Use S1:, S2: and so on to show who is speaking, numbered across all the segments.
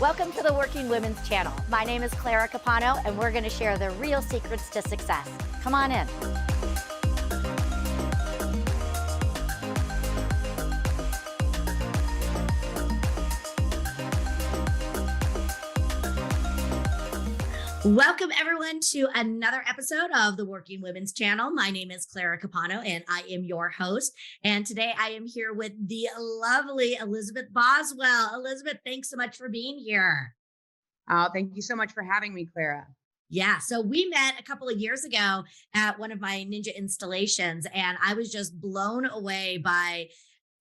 S1: Welcome to the Working Women's Channel. My name is Clara Capano, and we're going to share the real secrets to success. Come on in. Welcome, everyone, to another episode of the Working Women's Channel. My name is Clara Capano, and I am your host. And today I am here with the lovely Elizabeth Boswell. Elizabeth, thanks so much for being here.
S2: Thank you so much for having me, Clara.
S1: Yeah, so we met a couple of years ago at one of my Ninja installations, and I was just blown away by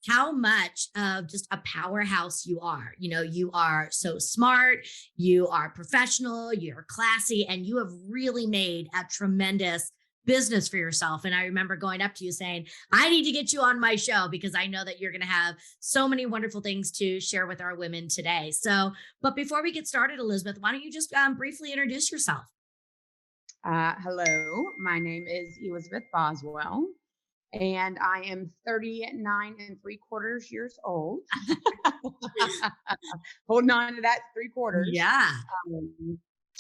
S1: how much of just a powerhouse you are. You know, you are so smart, you are professional, you're classy, and you have really made a tremendous business for yourself. And I remember going up to you saying, I need to get you on my show because I know that you're going to have so many wonderful things to share with our women today. So, but before we get started, Elizabeth, why don't you just briefly introduce yourself?
S2: Hello, my name is Elizabeth Boswell, and I am 39 and 3/4 years old. Holding on to that 3/4.
S1: Yeah.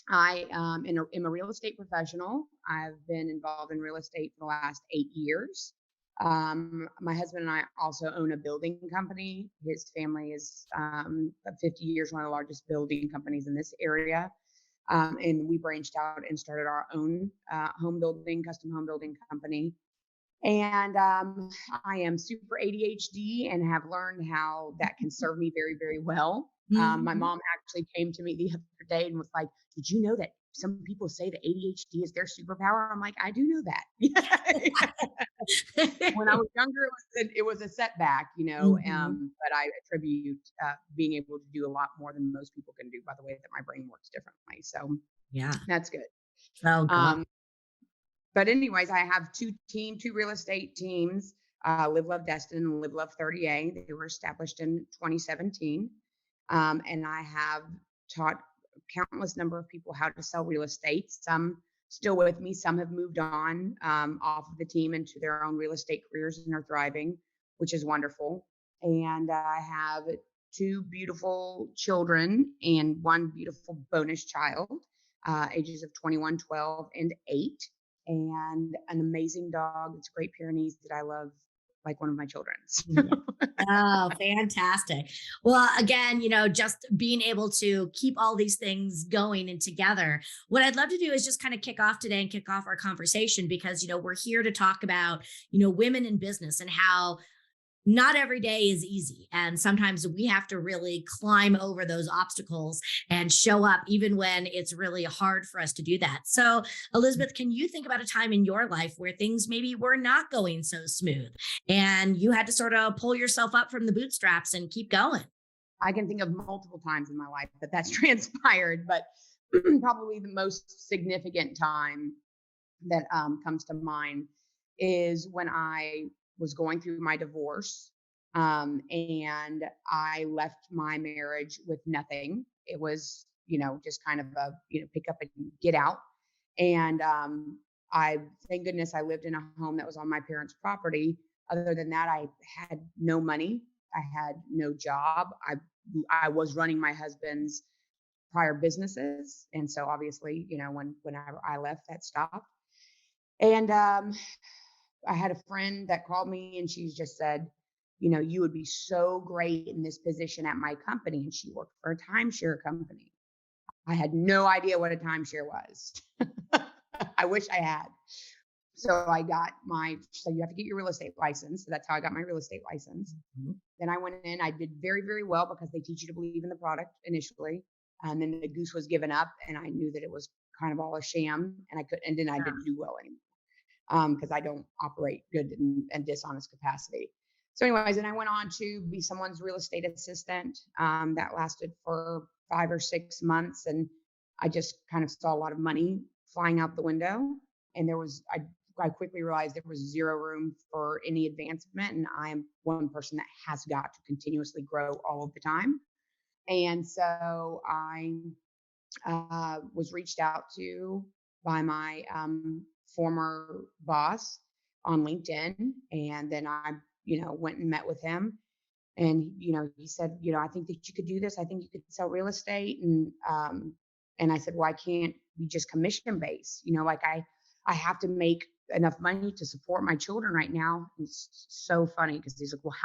S2: I am a real estate professional. I've been involved in real estate for the last 8 years. My husband and I also own a building company. His family is 50 years, one of the largest building companies in this area. And we branched out and started our own custom home building company. And I am super ADHD and have learned how that can serve me very, very well. My mom actually came to me the other day and was like, did you know that some people say that ADHD is their superpower? I'm like, I do know that. When I was younger, it was a setback, but I attribute being able to do a lot more than most people can do by the way that my brain works differently. So
S1: Yeah.
S2: that's good.
S1: So good.
S2: But anyways, I have two real estate teams, Live, Love, Destin and Live, Love 30A. They were established in 2017. And I have taught countless number of people how to sell real estate. Some still with me, some have moved on off of the team into their own real estate careers and are thriving, which is wonderful. And I have 2 beautiful children and 1 beautiful bonus child, ages of 21, 12, and 8. And an amazing dog. It's a Great Pyrenees that I love like one of my children.
S1: Oh, fantastic. Well, again, just being able to keep all these things going and together. What I'd love to do is just kind of kick off today and kick off our conversation because, we're here to talk about, women in business and how not every day is easy. And sometimes we have to really climb over those obstacles and show up even when it's really hard for us to do that. So, Elizabeth, can you think about a time in your life where things maybe were not going so smooth and you had to sort of pull yourself up from the bootstraps and keep going?
S2: I can think of multiple times in my life that's transpired, but probably the most significant time that comes to mind is when I was going through my divorce, and I left my marriage with nothing. It was, just kind of a, pick up and get out. And thank goodness I lived in a home that was on my parents' property. Other than that, I had no money. I had no job. I was running my husband's prior businesses. And so obviously, whenever I left, that stopped. And I had a friend that called me and she just said, you would be so great in this position at my company. And she worked for a timeshare company. I had no idea what a timeshare was. I wish I had. So I got so you have to get your real estate license. So that's how I got my real estate license. Mm-hmm. Then I went in, I did very, very well because they teach you to believe in the product initially. And then the goose was given up and I knew that it was kind of all a sham and then I didn't do well anymore. Because I don't operate good in dishonest capacity. So anyways, and I went on to be someone's real estate assistant. That lasted for 5 or 6 months. And I just kind of saw a lot of money flying out the window. And I quickly realized there was zero room for any advancement. And I am one person that has got to continuously grow all of the time. And so I was reached out to by my former boss on LinkedIn. And then I, went and met with him And, he said, I think that you could do this. I think you could sell real estate. And I said, well, I can't be just commission based. Like I have to make enough money to support my children right now. It's so funny because he's like, well,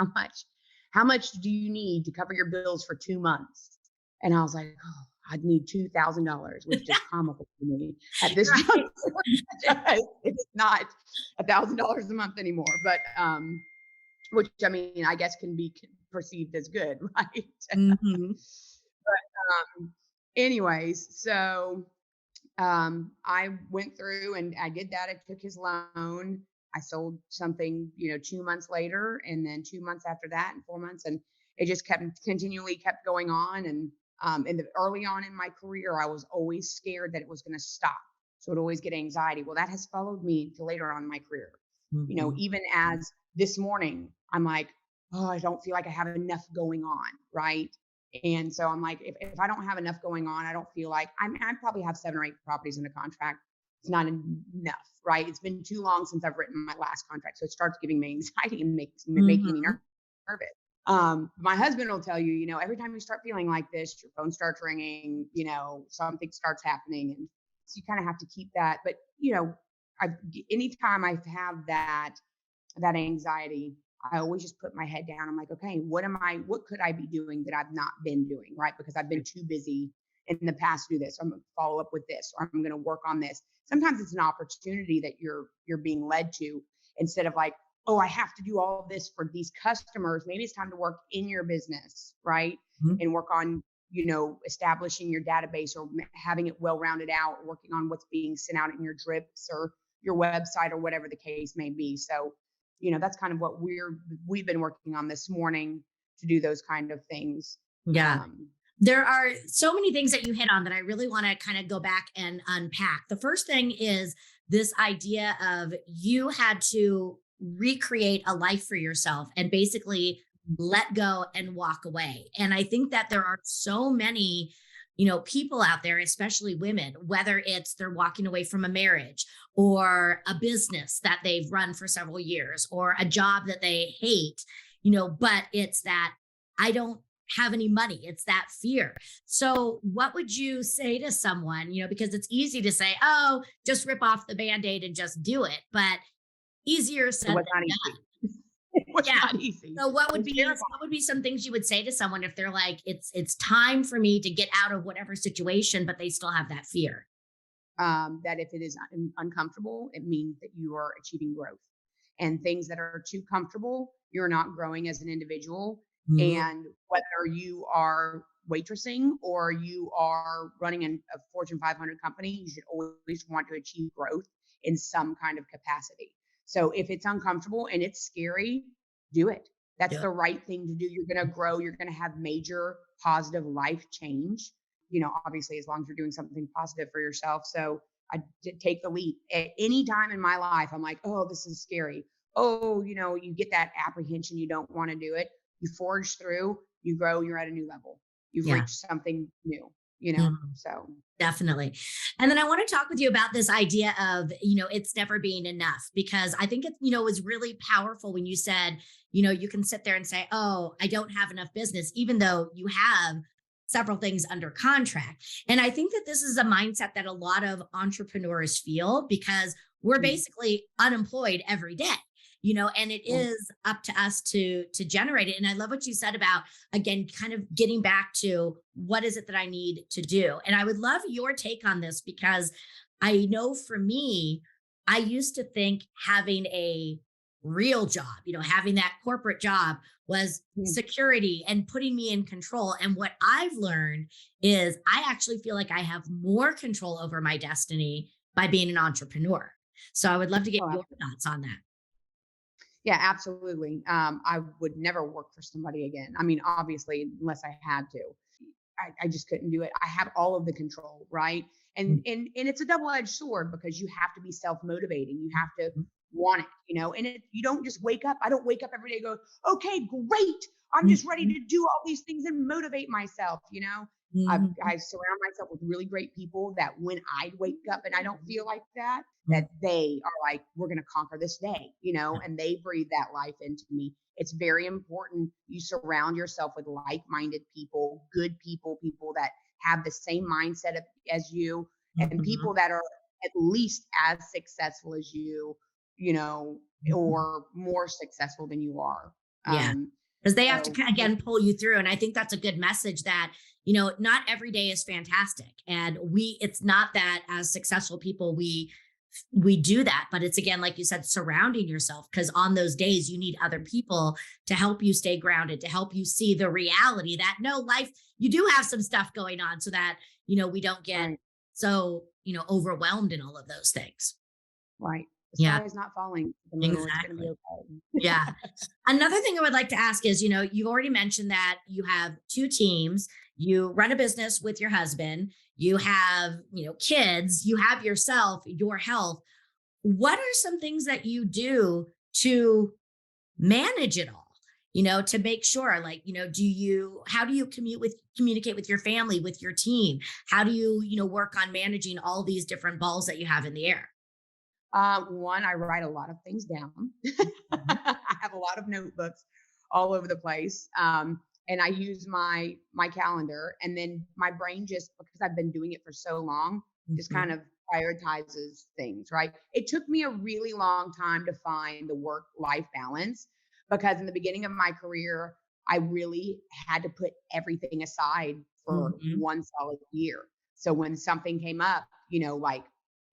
S2: how much do you need to cover your bills for 2 months? And I was like, oh, I'd need $2,000, which is comical to me at this
S1: Right.
S2: juncture. It's not $1,000 a month anymore, but which I mean, I guess can be perceived as good, right?
S1: Mhm.
S2: um, anyways, so I went through and I did that. I took his loan. I sold something, 2 months later, and then 2 months after that, and 4 months, and it just continually kept going on. And early on in my career, I was always scared that it was going to stop, so I'd always get anxiety. Well, that has followed me to later on in my career.
S1: Mhm.
S2: Even as this morning, I'm like, oh, I don't feel like I have enough going on, right? And so I'm like, if I don't have enough going on, I don't feel like I probably have 7 or 8 properties in a contract. It's not enough, right? It's been too long since I've written my last contract. So it starts giving me anxiety and making me
S1: Mhm.
S2: nervous. My husband will tell you, every time you start feeling like this, your phone starts ringing, something starts happening. And so you kind of have to keep that. But, I, anytime I have that anxiety, I always just put my head down. I'm like, okay, what could I be doing that I've not been doing, right? Because I've been too busy in the past to do this. I'm going to follow up with this, or I'm going to work on this. Sometimes it's an opportunity that you're being led to, instead of like, oh, I have to do all of this for these customers. Maybe it's time to work in your business, right?
S1: Mhm.
S2: And work on, establishing your database, or having it well rounded out, working on what's being sent out in your drips or your website, or whatever the case may be. So, that's kind of what we've been working on this morning, to do those kind of things.
S1: Yeah.
S2: Um,
S1: There are so many things that you hit on that I really want to kind of go back and unpack. The first thing is this idea of you had to recreate a life for yourself and basically let go and walk away. And I think that there are so many, people out there, especially women, whether it's they're walking away from a marriage or a business that they've run for several years or a job that they hate, but it's that I don't have any money. It's that fear. So, what would you say to someone, because it's easy to say, oh, just rip off the band aid and just do it, but easier
S2: it
S1: said
S2: was
S1: than
S2: not easy.
S1: done.
S2: It was
S1: Yeah.
S2: not easy.
S1: So what
S2: It
S1: would
S2: was
S1: be
S2: terrifying.
S1: what would be some things you would say to someone if they're like, it's time for me to get out of whatever situation, but they still have that fear?
S2: That if it is uncomfortable, it means that you are achieving growth. And things that are too comfortable, you're not growing as an individual.
S1: Mhm.
S2: And whether you are waitressing or you are running a Fortune 500 company, you should always want to achieve growth in some kind of capacity. So if it's uncomfortable and it's scary, do it. That's
S1: Yeah.
S2: the right thing to do. You're going to grow. You're going to have major positive life change, obviously, as long as you're doing something positive for yourself. So I did take the leap. At any time in my life, I'm like, oh, this is scary. Oh, you get that apprehension. You don't want to do it. You forge through, you grow, you're at a new level. You've
S1: Yeah.
S2: reached something new,
S1: Mhm.
S2: so.
S1: Definitely. And then I want to talk with you about this idea of, it's never being enough, because I think it, was really powerful when you said, you can sit there and say, oh, I don't have enough business, even though you have several things under contract. And I think that this is a mindset that a lot of entrepreneurs feel because we're
S2: Mm,
S1: basically unemployed every day. And it
S2: yeah.
S1: is up to us to generate it. And I love what you said about, again, kind of getting back to what is it that I need to do. And I would love your take on this because I know for me, I used to think having a real job, having that corporate job was
S2: Mm.
S1: security and putting me in control. And what I've learned is I actually feel like I have more control over my destiny by being an entrepreneur. So I would love to get
S2: Oh,
S1: your thoughts on that.
S2: yeah, absolutely. I would never work for somebody again. I mean, obviously, unless I had to. I just couldn't do it. I have all of the control, right? And it's a double-edged sword because you have to be self-motivating. You have to want it, and you don't just wake up. I don't wake up every day and go, okay, great. I'm just ready
S1: Mhm.
S2: to do all these things and motivate myself, I
S1: Mhm.
S2: surround myself with really great people that when I wake up and I don't feel like that,
S1: Mhm.
S2: that they are like, we're going to conquer this day, and they breathe that life into me. It's very important you surround yourself with like-minded people, good people, people that have the same mindset as you, and
S1: Mhm.
S2: people that are at least as successful as you know,
S1: Mhm.
S2: or more successful than you are.
S1: Yeah.
S2: Um,
S1: Because they have to
S2: so
S1: again pull you through. And I think that's a good message that, not every day is fantastic. And it's not that as successful people, we do that, but it's again, like you said, surrounding yourself, because on those days you need other people to help you stay grounded, to help you see the reality that no, life, you do have some stuff going on, so that, we don't get
S2: right,
S1: so, overwhelmed in all of those things.
S2: right. The
S1: Yeah,
S2: sky is not falling at the moon. It's going to be
S1: exactly.
S2: okay.
S1: Yeah. Another thing I would like to ask is, you've already mentioned that you have two teams, you run a business with your husband, you have, kids, you have yourself, your health. What are some things that you do to manage it all? To make sure, like, how do you communicate with your family, with your team? How do you, work on managing all these different balls that you have in the air?
S2: One, I write a lot of things down.
S1: Mhm.
S2: I have a lot of notebooks all over the place, and I use my calendar. And then my brain, just because I've been doing it for so long, just kind
S1: Mhm.
S2: of prioritizes things. Right. It took me a really long time to find the work life balance because in the beginning of my career, I really had to put everything aside for
S1: Mhm.
S2: one solid year. So when something came up, like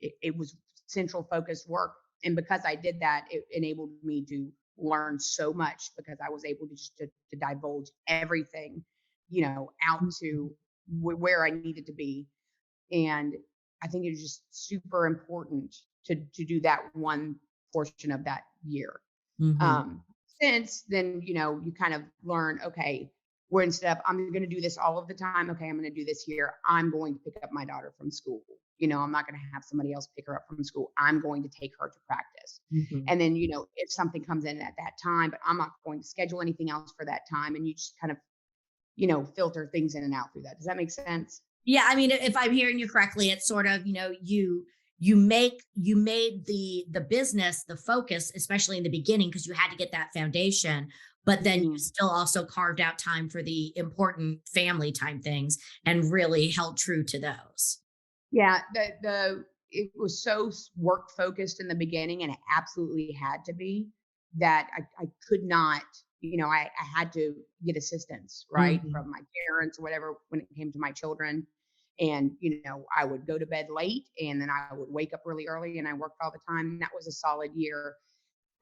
S2: it was central focused work. And because I did that, it enabled me to learn so much because I was able to just to divulge everything, out to
S1: Mhm.
S2: where I needed to be. And I think it's just super important to do that one portion of that year.
S1: Mhm.
S2: Um, since then, you kind of learn, okay, where instead of I'm going to do this all of the time, okay, I'm going to do this here. I'm going to pick up my daughter from school. I'm not going to have somebody else pick her up from school. I'm going to take her to practice.
S1: Mhm.
S2: And then, if something comes in at that time, but I'm not going to schedule anything else for that time. And you just kind of, filter things in and out through that. Does that make sense?
S1: Yeah, I mean, if I'm hearing you correctly, it's sort of, you made the business the focus, especially in the beginning, because you had to get that foundation. But then you
S2: Mhm.
S1: still also carved out time for the important family time things and really held true to those.
S2: Yeah, the it was so work focused in the beginning, and it absolutely had to be that I could not, I had to get assistance, right,
S1: Mhm.
S2: from my parents or whatever when it came to my children. And, I would go to bed late and then I would wake up really early and I worked all the time. And that was a solid year.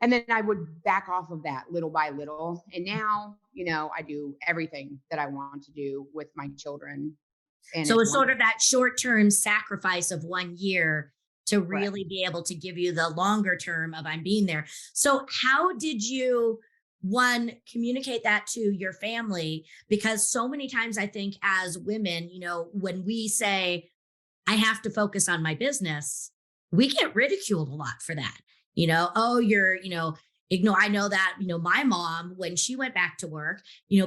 S2: And then I would back off of that little by little. And now, I do everything that I want to do with my children. And
S1: So
S2: it's
S1: it's sort of
S2: wonderful.
S1: that short-term sacrifice of 1 year to
S2: Correct.
S1: really be able to give you the longer term of I'm being there. So how did you, one, communicate that to your family? Because so many times I think as women, when we say, I have to focus on my business, we get ridiculed a lot for that. Oh, you're, I know that, my mom, when she went back to work,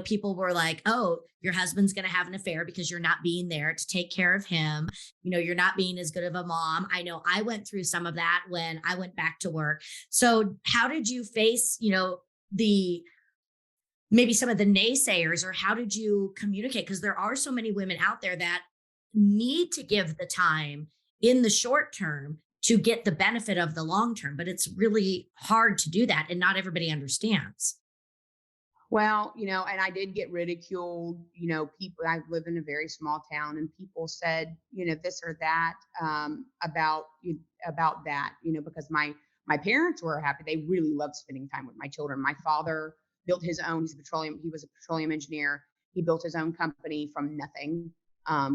S1: people were like, oh, your husband's going to have an affair because you're not being there to take care of him. You're not being as good of a mom. I know I went through some of that when I went back to work. So, how did you face, the maybe some of the naysayers, or how did you communicate? Because there are so many women out there that need to give the time in the short term to get the benefit of the long term, but it's really hard to do that and not everybody understands.
S2: Well, and I did get ridiculed. People, I live in a very small town and people said, this or that, about that, because my parents were happy. They really loved spending time with my children. My father built his own, he was a petroleum engineer. He built his own company from nothing.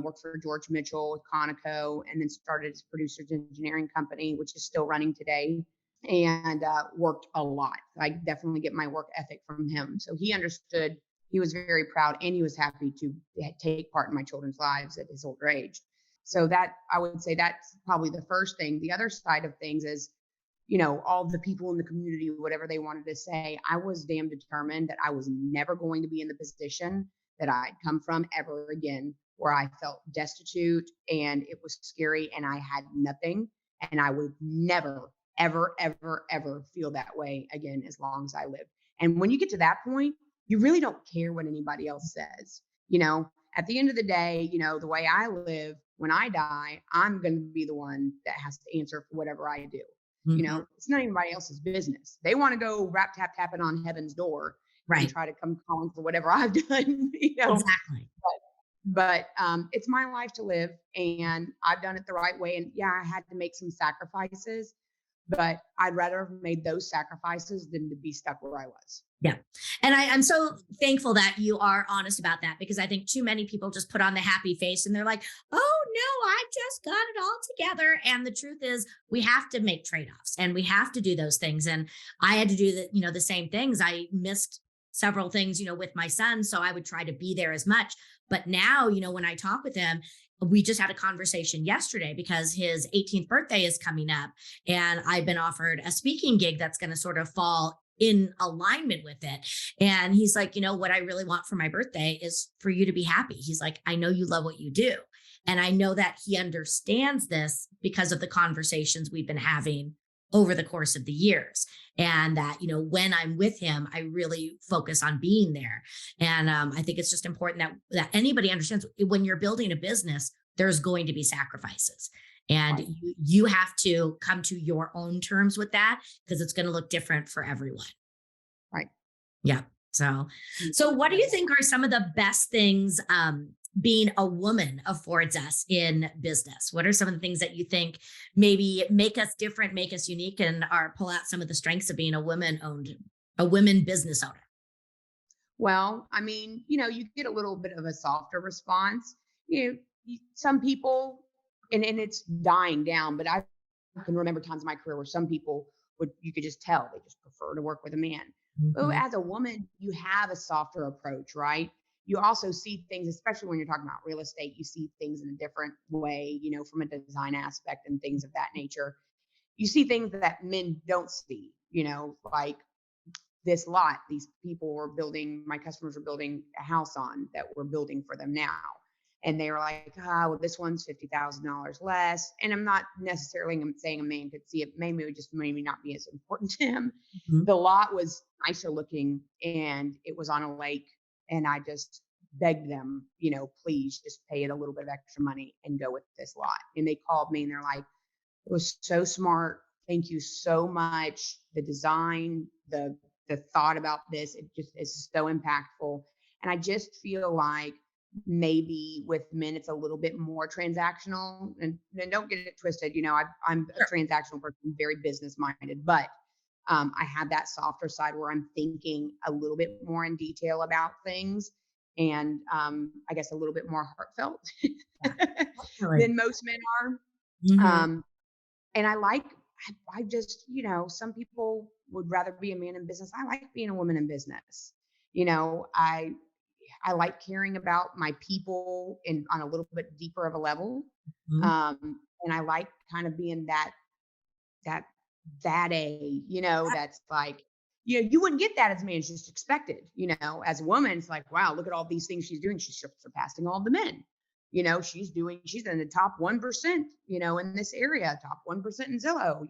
S2: Worked for George Mitchell, Conoco, and then started his producer's engineering company, which is still running today, and worked a lot. I definitely get my work ethic from him. So he understood. He was very proud, and he was happy to take part in my children's lives at his older age. So that I would say that's probably the first thing. The other side of things is all the people in the community, whatever they wanted to say, I was damn determined that I was never going to be in the position that I'd come from ever again, where I felt destitute and it was scary and I had nothing. And I would never, ever, ever, ever feel that way again as long as I lived. And when you get to that point, you really don't care what anybody else says. At the end of the day, the way I live, when I die, I'm going to be the one that has to answer for whatever I do.
S1: Mhm.
S2: It's not anybody else's business. They want to go rap tap tapping on heaven's door and
S1: Right.
S2: try to come calling for whatever I've done.
S1: Exactly.
S2: But it's my life to live, and I've done it the right way. And yeah, I had to make some sacrifices, but I'd rather have made those sacrifices than to be stuck where I was.
S1: Yeah. And I'm so thankful that you are honest about that, because I think too many people just put on the happy face and they're like, oh no, I just got it all together. And the truth is we have to make trade-offs and we have to do those things. And I had to do the same things. I missed several things, with my son. So I would try to be there as much. But now, when I talk with him, we just had a conversation yesterday because his 18th birthday is coming up. And I've been offered a speaking gig that's going to sort of fall in alignment with it. And he's like, what I really want for my birthday is for you to be happy. He's like, I know you love what you do. And I know that he understands this because of the conversations we've been having over the course of the years. And that, when I'm with him, I really focus on being there. And I think it's just important that anybody understands when you're building a business, there's going to be sacrifices. And
S2: Right.
S1: you have to come to your own terms with that because it's going to look different for everyone.
S2: Right.
S1: Yeah. So,
S2: Mm.
S1: so what do you think are some of the best things being a woman affords us in business? What are some of the things that you think maybe make us different, make us unique, and are pull out some of the strengths of being a women business owner?
S2: Well, I mean, you get a little bit of a softer response. Some people, and it's dying down, but I can remember times in my career where some people you could just tell they just prefer to work with a man. But
S1: Mhm.
S2: as a woman, you have a softer approach, right? You also see things, especially when you're talking about real estate, you see things in a different way, from a design aspect and things of that nature. You see things that men don't see, like this lot these people were building, my customers were building a house on that we're building for them now. And they were like, well, this one's $50,000 less. And I'm not necessarily saying a man could see it. Maybe it would just maybe not be as important to him.
S1: Mhm.
S2: The lot was nicer looking and it was on a lake. And I just begged them, please just pay it a little bit of extra money and go with this lot. And they called me and they're like, it was so smart. Thank you so much. The design, the thought about this, it just is so impactful. And I just feel like maybe with men it's a little bit more transactional. And don't get it twisted. I'm a
S1: Sure.
S2: transactional person, very business minded, but I have that softer side where I'm thinking a little bit more in detail about things, and I guess a little bit more heartfelt
S1: Yeah. Definitely.
S2: than most men are.
S1: Mhm.
S2: Um, and I just, some people would rather be a man in business. I like being a woman in business. You know, I like caring about my people in on a little bit deeper of a level.
S1: Mhm.
S2: And I like kind of being that that a, that's like, you wouldn't get that as a man. It's just expected. As a woman, it's like, wow, look at all these things she's doing. She's surpassing all the men. She's in the top 1%, in this area, top 1% in Zillow,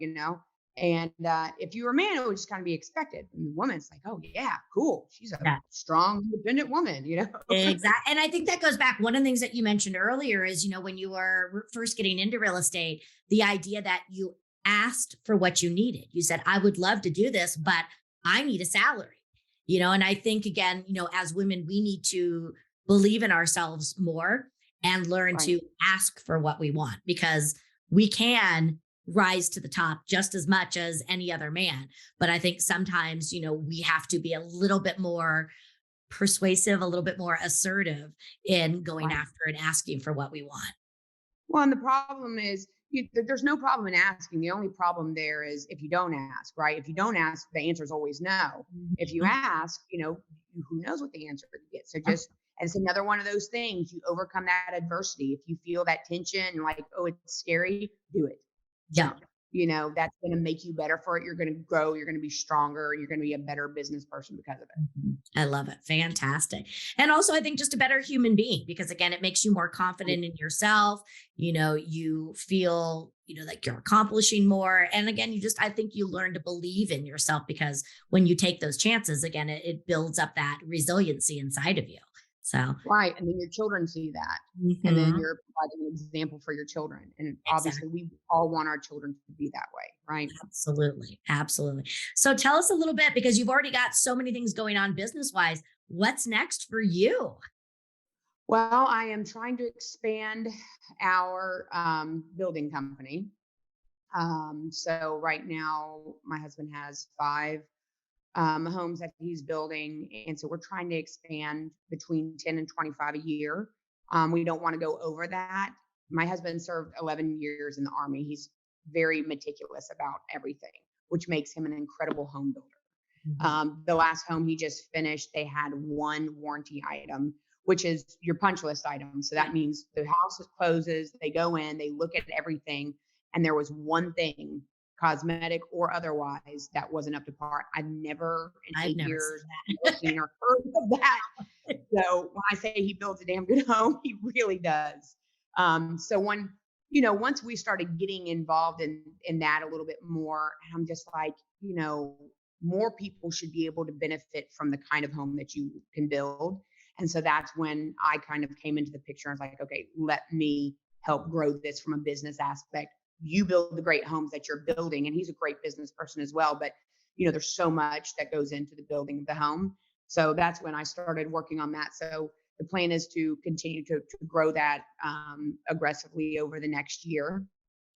S2: And if you were a man, it would just kind of be expected. And the woman, it's like, oh yeah, cool. She's a
S1: Yeah.
S2: strong, independent woman.
S1: Exactly. And I think that goes back. One of the things that you mentioned earlier is, when you were first getting into real estate, the idea that you asked for what you needed. You said, I would love to do this, but I need a salary, and I think, again, as women, we need to believe in ourselves more and learn
S2: Right.
S1: to ask for what we want, because we can rise to the top just as much as any other man. But I think sometimes, we have to be a little bit more persuasive, a little bit more assertive in going
S2: Right.
S1: after and asking for what we want.
S2: Well, and the problem is there's no problem in asking. The only problem there is if you don't ask, right? If you don't ask, the answer is always no. If you
S1: Mhm.
S2: ask, who knows what the answer you get. So
S1: Yeah.
S2: and it's another one of those things. You overcome that adversity. If you feel that tension and like, oh, it's scary, do it.
S1: Yeah.
S2: That's going to make you better for it. You're going to grow, you're going to be stronger, and you're going to be a better business person because of it.
S1: Mhm. I love it. Fantastic. And also, I think just a better human being because, again, it makes you more confident in yourself. You feel, like you're accomplishing more. And again, I think you learn to believe in yourself because when you take those chances, again, it builds up that resiliency inside of you. So,
S2: Right, and then your children see that, and then
S1: mhm,
S2: you're providing an example for your children, and
S1: exactly.
S2: obviously, we all want our children to be that way, right?
S1: Absolutely. Absolutely. So, tell us a little bit because you've already got so many things going on business wise. What's next for you?
S2: Well, I am trying to expand our, building company. So right now, my husband has 5 homes that he's building. And so we're trying to expand between 10 and 25 a year. We don't want to go over that. My husband served 11 years in the Army. He's very meticulous about everything, which makes him an incredible home builder.
S1: Mhm.
S2: The last home he just finished, they had one warranty item, which is your punch list item. So
S1: Yeah.
S2: that means the house closes, they go in, they look at everything, and there was one thing, cosmetic or otherwise, that wasn't up to par. I've never in
S1: I've
S2: 8
S1: never
S2: years
S1: seen
S2: never
S1: that.
S2: seen or heard of that. So when I say he builds a damn good home, he really does. So once we started getting involved in that a little bit more, I'm just like, more people should be able to benefit from the kind of home that you can build. And so that's when I kind of came into the picture. I was like, okay, let me help grow this from a business aspect. You build the great homes that you're building. And he's a great business person as well. But, there's so much that goes into the building of the home. So that's when I started working on that. So the plan is to continue to grow that aggressively over the next year,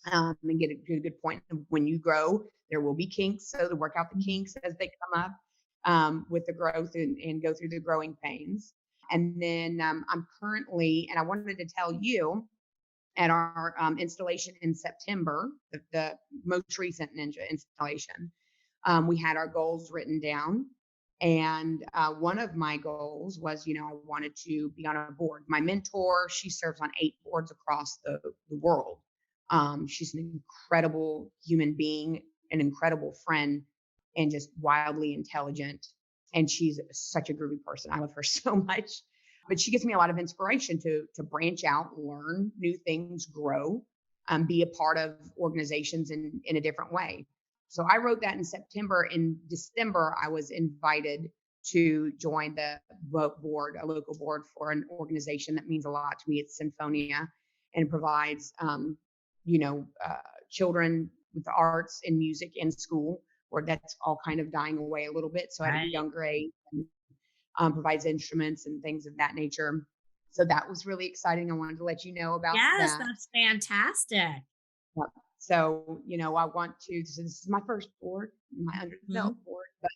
S2: and get a good point. When you grow, there will be kinks. So to work out the kinks as they come up with the growth, and go through the growing pains. And then I'm currently, and I wanted to tell you, at our installation in September, the most recent Ninja installation, we had our goals written down. And one of my goals was, I wanted to be on a board. My mentor, she serves on 8 boards across the world. She's an incredible human being, an incredible friend, and just wildly intelligent. And she's such a groovy person. I love her so much. But she gives me a lot of inspiration to branch out, learn new things, grow, be a part of organizations in a different way. So I wrote that in September. In December, I was invited to join the board, a local board for an organization that means a lot to me. It's Sinfonia, and provides, children with the arts and music in school, where that's all kind of dying away a little bit. So at a
S1: Right.
S2: younger age, provides instruments and things of that nature. So that was really exciting. I wanted to let you know about
S1: Yes,
S2: that.
S1: that's fantastic.
S2: Yep. So, I want to, so this is my first board, my under the
S1: Mhm.
S2: belt board, but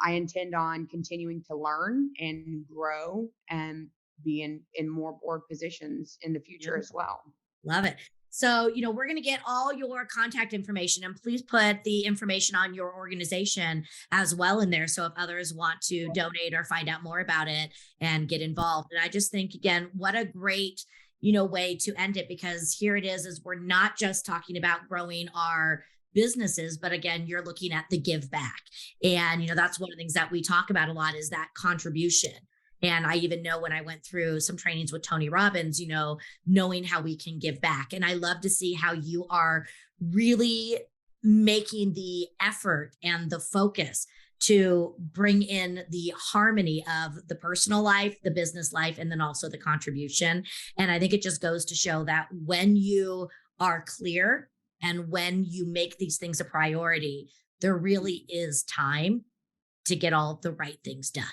S2: I intend on continuing to learn and grow and be in more board positions in the future as
S1: Beautiful.
S2: well.
S1: Love it. So, we're going to get all your contact information and please put the information on your organization as well in there. So, if others want to donate or find out more about it and get involved. And I just think, again, what a great, way to end it because here it is we're not just talking about growing our businesses, but again, you're looking at the give back. And, that's one of the things that we talk about a lot is that contribution. And I even know when I went through some trainings with Tony Robbins, knowing how we can give back. And I love to see how you are really making the effort and the focus to bring in the harmony of the personal life, the business life, and then also the contribution. And I think it just goes to show that when you are clear and when you make these things a priority, there really is time to get all the right things done.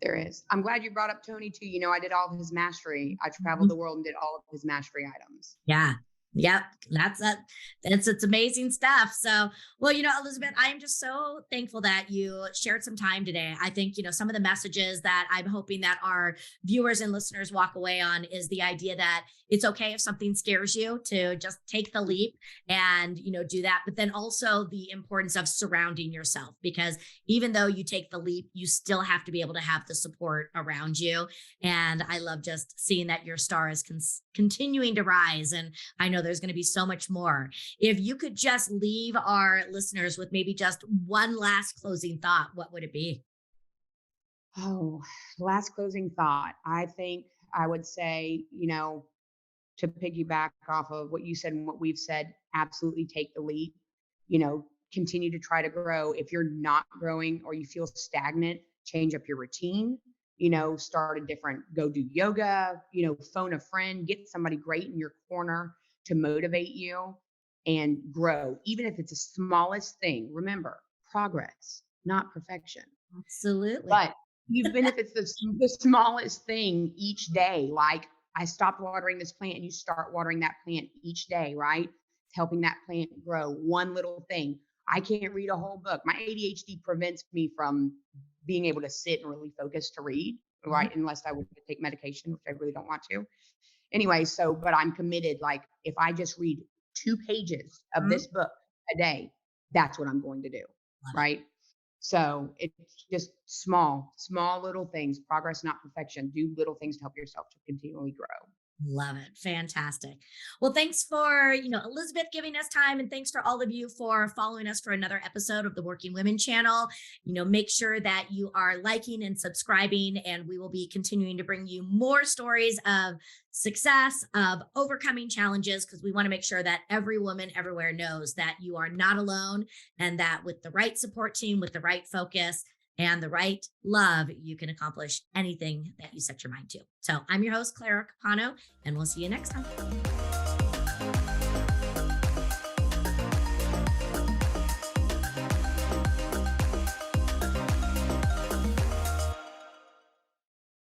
S2: There is. I'm glad you brought up Tony too. I did all of his mastery. I traveled
S1: Mhm.
S2: the world and did all of his mastery items.
S1: Yeah. Yep. That's it. It's amazing stuff. So, well, Elizabeth, I am just so thankful that you shared some time today. I think, some of the messages that I'm hoping that our viewers and listeners walk away on is the idea that it's okay if something scares you to just take the leap and, do that. But then also the importance of surrounding yourself because even though you take the leap, you still have to be able to have the support around you. And I love just seeing that your star is continuing to rise. And I know there's going to be so much more. If you could just leave our listeners with maybe just one last closing thought, what would it be?
S2: Oh, last closing thought. I think I would say, to piggyback off of what you said and what we've said, absolutely take the leap. Continue to try to grow. If you're not growing or you feel stagnant, change up your routine. Start a different, go do yoga, phone a friend, get somebody great in your corner to motivate you and grow. Even if it's the smallest thing, remember progress, not perfection.
S1: Absolutely.
S2: But even if it's the smallest thing each day, like I stopped watering this plant and you start watering that plant each day, right? It's helping that plant grow. One little thing. I can't read a whole book. My ADHD prevents me from being able to sit and really focus to read,
S1: Mhm.
S2: right? Unless I would take medication, which I really don't want to. Anyway, but I'm committed. Like if I just read 2 pages of
S1: Mhm.
S2: this book a day, that's what I'm going to do,
S1: Love it.
S2: right? So it's just small little things, progress, not perfection. Do little things to help yourself to continually grow.
S1: Love it. Fantastic. Well, thanks for, Elizabeth giving us time, and thanks for all of you for following us for another episode of the Working Women channel. Make sure that you are liking and subscribing, and we will be continuing to bring you more stories of success, of overcoming challenges, because we want to make sure that every woman everywhere knows that you are not alone, and that with the right support team, with the right focus, and the right love, you can accomplish anything that you set your mind to. So I'm your host, Clara Capano, and we'll see you next time.